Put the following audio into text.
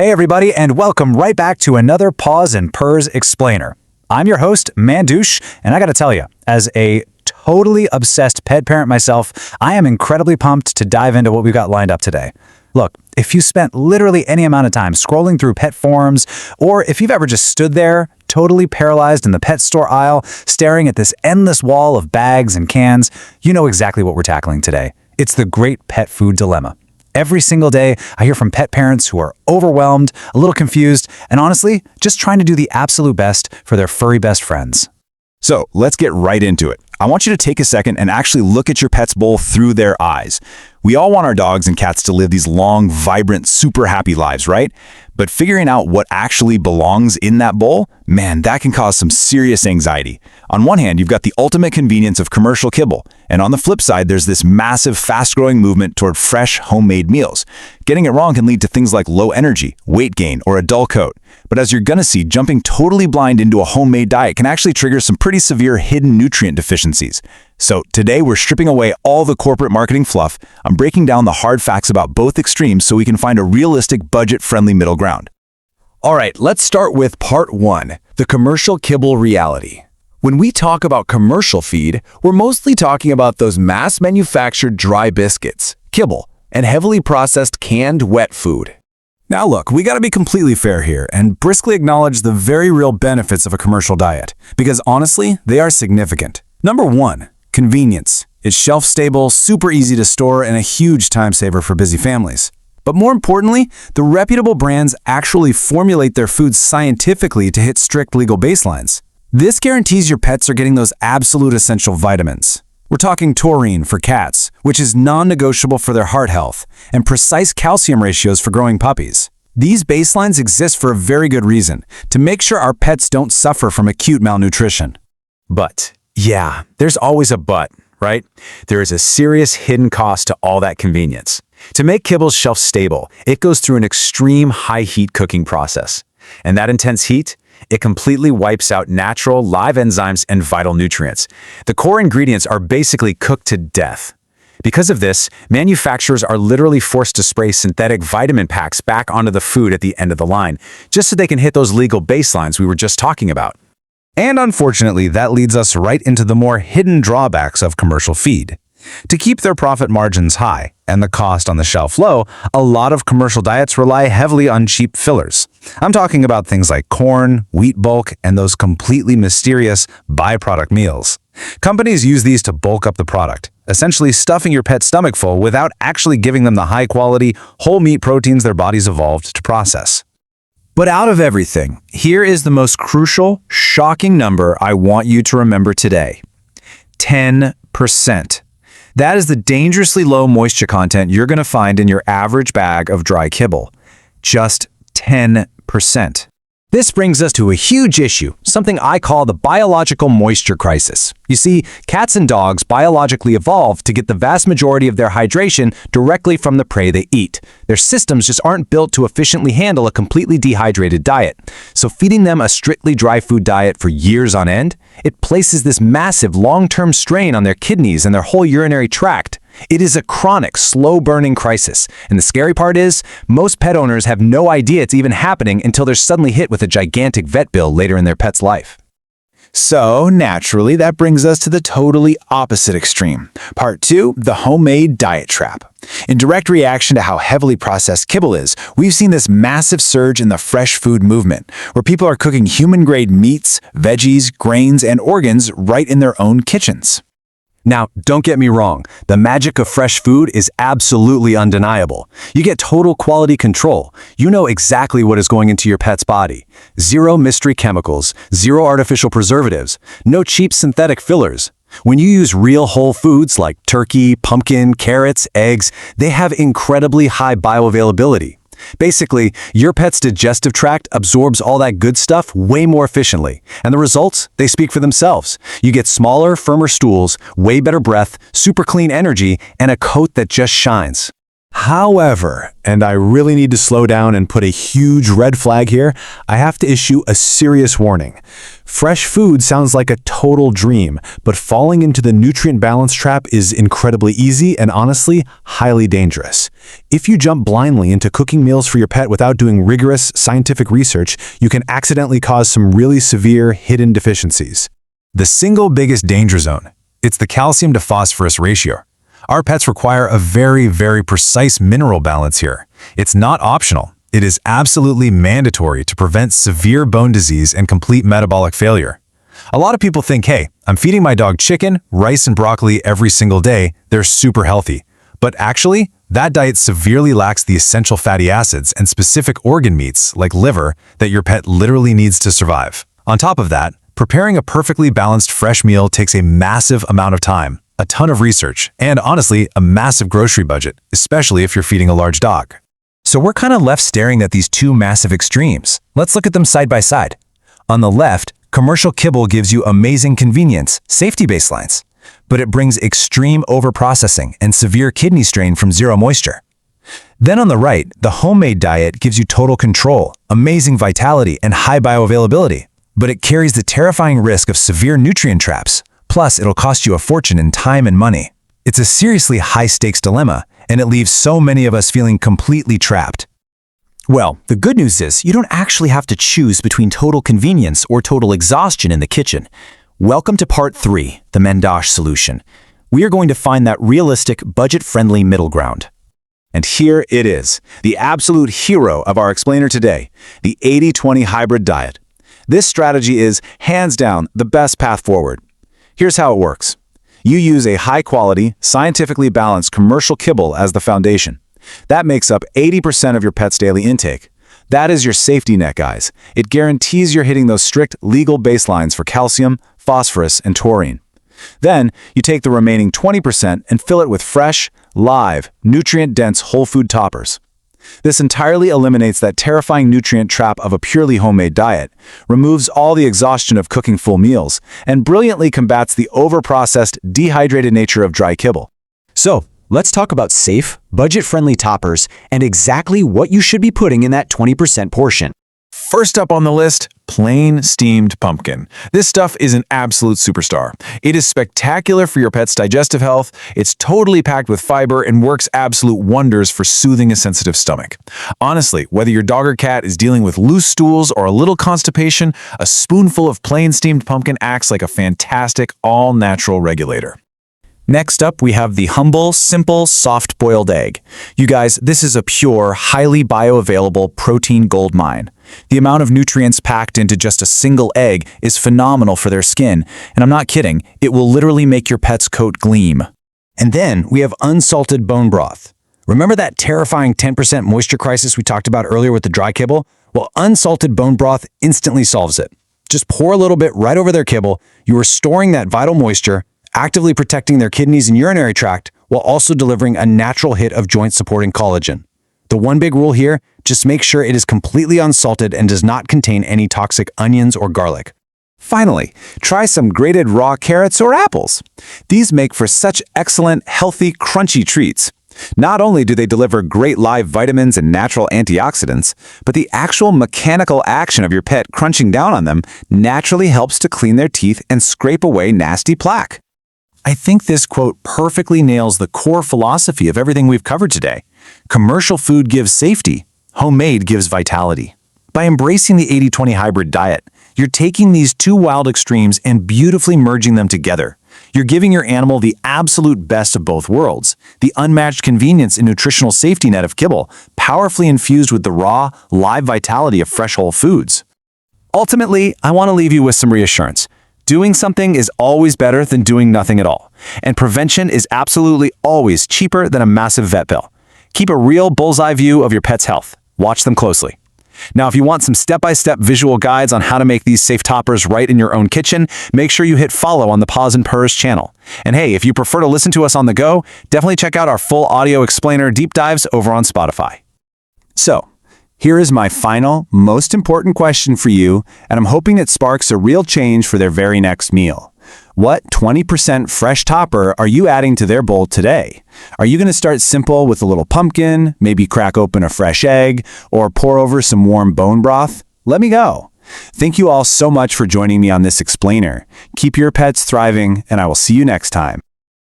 Hey everybody, and welcome right back to another Paws and Purrs Explainer. I'm your host, MANNDUSH, and I gotta tell you, as a totally obsessed pet parent myself, I am incredibly pumped to dive into what we've got lined up today. Look, if you spent literally any amount of time scrolling through pet forums, or if you've ever just stood there, totally paralyzed in the pet store aisle, staring at this endless wall of bags and cans, you know exactly what we're tackling today. It's the great pet food dilemma. Every single day, I hear from pet parents who are overwhelmed, a little confused, and honestly, just trying to do the absolute best for their furry best friends. So let's get right into it. I want you to take a second and actually look at your pet's bowl through their eyes. We all want our dogs and cats to live these long, vibrant, super happy lives, right? But figuring out what actually belongs in that bowl, man, that can cause some serious anxiety. On one hand, you've got the ultimate convenience of commercial kibble, and on the flip side, there's this massive, fast-growing movement toward fresh, homemade meals. Getting it wrong can lead to things like low energy, weight gain, or a dull coat. But as you're gonna see, jumping totally blind into a homemade diet can actually trigger some pretty severe hidden nutrient deficiencies. So today we're stripping away all the corporate marketing fluff. I'm breaking down the hard facts about both extremes so we can find a realistic, budget-friendly middle ground. All right, let's start with part 1, the commercial kibble reality. When we talk about commercial feed, we're mostly talking about those mass-manufactured dry biscuits, kibble, and heavily processed canned wet food. Now look, we gotta be completely fair here and briskly acknowledge the very real benefits of a commercial diet, because honestly, they are significant. Number 1, convenience. It's shelf-stable, super easy to store, and a huge time saver for busy families. But more importantly, the reputable brands actually formulate their foods scientifically to hit strict legal baselines. This guarantees your pets are getting those absolute essential vitamins. We're talking taurine for cats, which is non-negotiable for their heart health, and precise calcium ratios for growing puppies. These baselines exist for a very good reason, to make sure our pets don't suffer from acute malnutrition. But, yeah, there's always a but, right? There is a serious hidden cost to all that convenience. To make kibble shelf stable, it goes through an extreme high-heat cooking process. And that intense heat, it completely wipes out natural live enzymes and vital nutrients. The core ingredients are basically cooked to death. Because of this, manufacturers are literally forced to spray synthetic vitamin packs back onto the food at the end of the line, just so they can hit those legal baselines we were just talking about. And unfortunately, that leads us right into the more hidden drawbacks of commercial feed. To keep their profit margins high and the cost on the shelf low, a lot of commercial diets rely heavily on cheap fillers. I'm talking about things like corn, wheat bulk, and those completely mysterious byproduct meals. Companies use these to bulk up the product, essentially stuffing your pet's stomach full without actually giving them the high-quality, whole meat proteins their bodies evolved to process. But out of everything, here is the most crucial, shocking number I want you to remember today. 10%. That is the dangerously low moisture content you're going to find in your average bag of dry kibble. Just 10%. This brings us to a huge issue, something I call the biological moisture crisis. You see, cats and dogs biologically evolved to get the vast majority of their hydration directly from the prey they eat. Their systems just aren't built to efficiently handle a completely dehydrated diet. So feeding them a strictly dry food diet for years on end, it places this massive long-term strain on their kidneys and their whole urinary tract. It is a chronic, slow-burning crisis, and the scary part is, most pet owners have no idea it's even happening until they're suddenly hit with a gigantic vet bill later in their pet's life. So, naturally, that brings us to the totally opposite extreme. Part 2, the homemade diet trap. In direct reaction to how heavily processed kibble is, we've seen this massive surge in the fresh food movement, where people are cooking human-grade meats, veggies, grains, and organs right in their own kitchens. Now, don't get me wrong, the magic of fresh food is absolutely undeniable. You get total quality control. You know exactly what is going into your pet's body. Zero mystery chemicals, zero artificial preservatives, no cheap synthetic fillers. When you use real whole foods like turkey, pumpkin, carrots, eggs, they have incredibly high bioavailability. Basically, your pet's digestive tract absorbs all that good stuff way more efficiently, and the results, they speak for themselves. You get smaller, firmer stools, way better breath, super clean energy, and a coat that just shines. However, and I really need to slow down and put a huge red flag here, I have to issue a serious warning. Fresh food sounds like a total dream, but falling into the nutrient balance trap is incredibly easy and honestly, highly dangerous. If you jump blindly into cooking meals for your pet without doing rigorous scientific research, you can accidentally cause some really severe hidden deficiencies. The single biggest danger zone, it's the calcium to phosphorus ratio. Our pets require a very, very precise mineral balance here. It's not optional. It is absolutely mandatory to prevent severe bone disease and complete metabolic failure. A lot of people think, hey, I'm feeding my dog chicken, rice, and broccoli every single day. They're super healthy. But actually, that diet severely lacks the essential fatty acids and specific organ meats, like liver, that your pet literally needs to survive. On top of that, preparing a perfectly balanced fresh meal takes a massive amount of time, a ton of research, and honestly, a massive grocery budget, especially if you're feeding a large dog. So we're kind of left staring at these two massive extremes. Let's look at them side by side. On the left, commercial kibble gives you amazing convenience, safety baselines, but it brings extreme overprocessing and severe kidney strain from zero moisture. Then on the right, the homemade diet gives you total control, amazing vitality, and high bioavailability, but it carries the terrifying risk of severe nutrient traps. Plus, it'll cost you a fortune in time and money. It's a seriously high-stakes dilemma, and it leaves so many of us feeling completely trapped. Well, the good news is you don't actually have to choose between total convenience or total exhaustion in the kitchen. Welcome to part 3, the MANNDUSH solution. We are going to find that realistic, budget-friendly middle ground. And here it is, the absolute hero of our explainer today, the 80-20 hybrid diet. This strategy is, hands down, the best path forward. Here's how it works. You use a high-quality, scientifically balanced commercial kibble as the foundation. That makes up 80% of your pet's daily intake. That is your safety net, guys. It guarantees you're hitting those strict legal baselines for calcium, phosphorus, and taurine. Then, you take the remaining 20% and fill it with fresh, live, nutrient-dense whole food toppers. This entirely eliminates that terrifying nutrient trap of a purely homemade diet, removes all the exhaustion of cooking full meals, and brilliantly combats the overprocessed, dehydrated nature of dry kibble. So, let's talk about safe, budget-friendly toppers and exactly what you should be putting in that 20% portion. First up on the list, plain steamed pumpkin. This stuff is an absolute superstar. It is spectacular for your pet's digestive health, it's totally packed with fiber, and works absolute wonders for soothing a sensitive stomach. Honestly, whether your dog or cat is dealing with loose stools or a little constipation, a spoonful of plain steamed pumpkin acts like a fantastic, all-natural regulator. Next up, we have the humble, simple, soft-boiled egg. You guys, this is a pure, highly bioavailable protein gold mine. The amount of nutrients packed into just a single egg is phenomenal for their skin, and I'm not kidding, it will literally make your pet's coat gleam. And then we have unsalted bone broth. Remember that terrifying 10% moisture crisis we talked about earlier with the dry kibble? Well, unsalted bone broth instantly solves it. Just pour a little bit right over their kibble, you are storing that vital moisture, actively protecting their kidneys and urinary tract while also delivering a natural hit of joint-supporting collagen. The one big rule here, just make sure it is completely unsalted and does not contain any toxic onions or garlic. Finally, try some grated raw carrots or apples. These make for such excellent, healthy, crunchy treats. Not only do they deliver great live vitamins and natural antioxidants, but the actual mechanical action of your pet crunching down on them naturally helps to clean their teeth and scrape away nasty plaque. I think this quote perfectly nails the core philosophy of everything we've covered today. Commercial food gives safety, homemade gives vitality. By embracing the 80-20 hybrid diet, you're taking these two wild extremes and beautifully merging them together. You're giving your animal the absolute best of both worlds, the unmatched convenience and nutritional safety net of kibble, powerfully infused with the raw, live vitality of fresh whole foods. Ultimately, I want to leave you with some reassurance. Doing something is always better than doing nothing at all, and prevention is absolutely always cheaper than a massive vet bill. Keep a real bullseye view of your pet's health. Watch them closely. Now, if you want some step-by-step visual guides on how to make these safe toppers right in your own kitchen, make sure you hit follow on the Paws Purrs channel. And hey, if you prefer to listen to us on the go, definitely check out our full audio explainer deep dives over on Spotify. So, here is my final, most important question for you, and I'm hoping it sparks a real change for their very next meal. What 20% fresh topper are you adding to their bowl today? Are you going to start simple with a little pumpkin, maybe crack open a fresh egg, or pour over some warm bone broth? Let me know. Thank you all so much for joining me on this explainer. Keep your pets thriving, and I will see you next time.